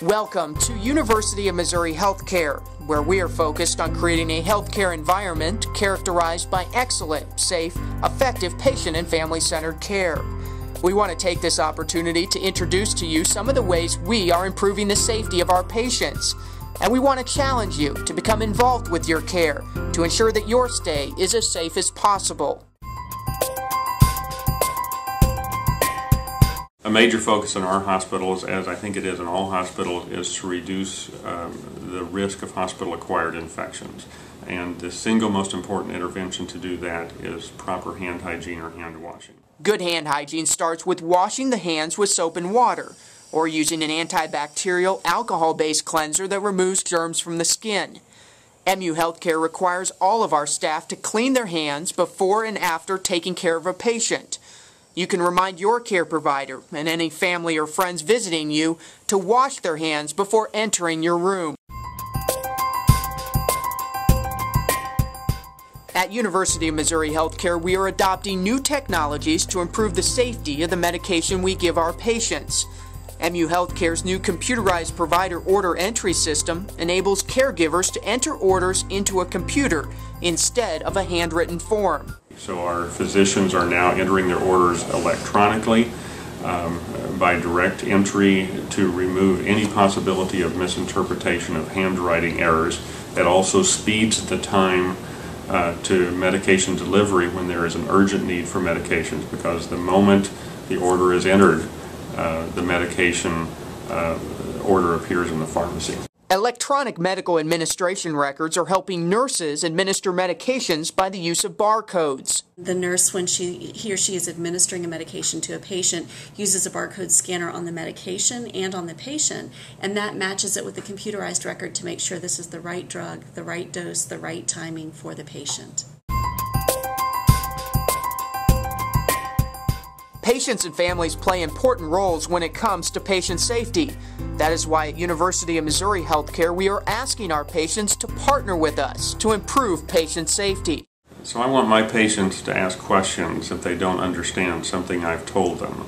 Welcome to University of Missouri Healthcare, where we are focused on creating a healthcare environment characterized by excellent, safe, effective patient and family-centered care. We want to take this opportunity to introduce to you some of the ways we are improving the safety of our patients. And we want to challenge you to become involved with your care to ensure that your stay is as safe as possible. A major focus in our hospitals, as I think it is in all hospitals, is to reduce the risk of hospital-acquired infections. And the single most important intervention to do that is proper hand hygiene or hand washing. Good hand hygiene starts with washing the hands with soap and water, or using an antibacterial, alcohol-based cleanser that removes germs from the skin. MU Healthcare requires all of our staff to clean their hands before and after taking care of a patient. You can remind your care provider and any family or friends visiting you to wash their hands before entering your room. At University of Missouri Healthcare, we are adopting new technologies to improve the safety of the medication we give our patients. MU Healthcare's new computerized provider order entry system enables caregivers to enter orders into a computer instead of a handwritten form. So our physicians are now entering their orders electronically by direct entry to remove any possibility of misinterpretation of handwriting errors. That also speeds the time to medication delivery when there is an urgent need for medications, because the moment the order is entered, the medication order appears in the pharmacy. Electronic medical administration records are helping nurses administer medications by the use of barcodes. The nurse, when he or she is administering a medication to a patient, uses a barcode scanner on the medication and on the patient, and that matches it with the computerized record to make sure this is the right drug, the right dose, the right timing for the patient. Patients and families play important roles when it comes to patient safety. That is why at University of Missouri Healthcare we are asking our patients to partner with us to improve patient safety. So I want my patients to ask questions if they don't understand something I've told them.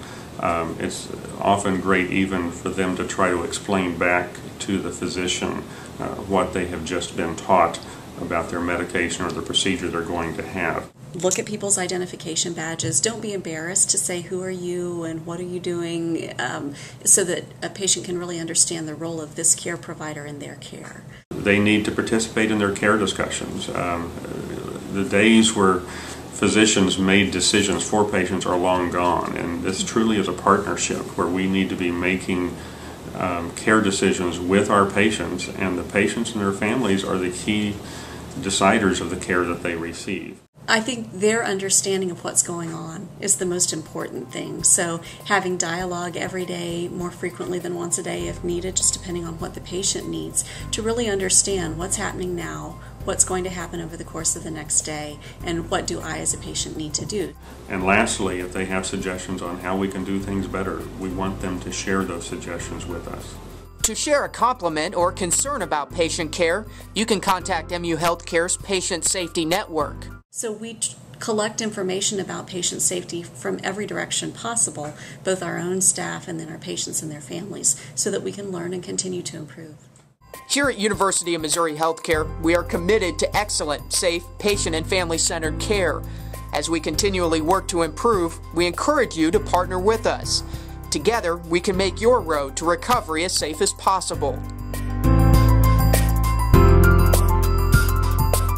It's often great even for them to try to explain back to the physician what they have just been taught about their medication or the procedure they're going to have. Look at people's identification badges. Don't be embarrassed to say who are you and what are you doing, so that a patient can really understand the role of this care provider in their care. They need to participate in their care discussions. The days where physicians made decisions for patients are long gone, and this truly is a partnership where we need to be making care decisions with our patients, and the patients and their families are the key deciders of the care that they receive. I think their understanding of what's going on is the most important thing. So having dialogue every day, more frequently than once a day if needed, just depending on what the patient needs, to really understand what's happening now, what's going to happen over the course of the next day, and what do I as a patient need to do. And lastly, if they have suggestions on how we can do things better, we want them to share those suggestions with us. To share a compliment or concern about patient care, you can contact MU Healthcare's Patient Safety Network. So we collect information about patient safety from every direction possible, both our own staff and then our patients and their families, so that we can learn and continue to improve. Here at University of Missouri Healthcare, we are committed to excellent, safe, patient and family-centered care. As we continually work to improve, we encourage you to partner with us. Together, we can make your road to recovery as safe as possible.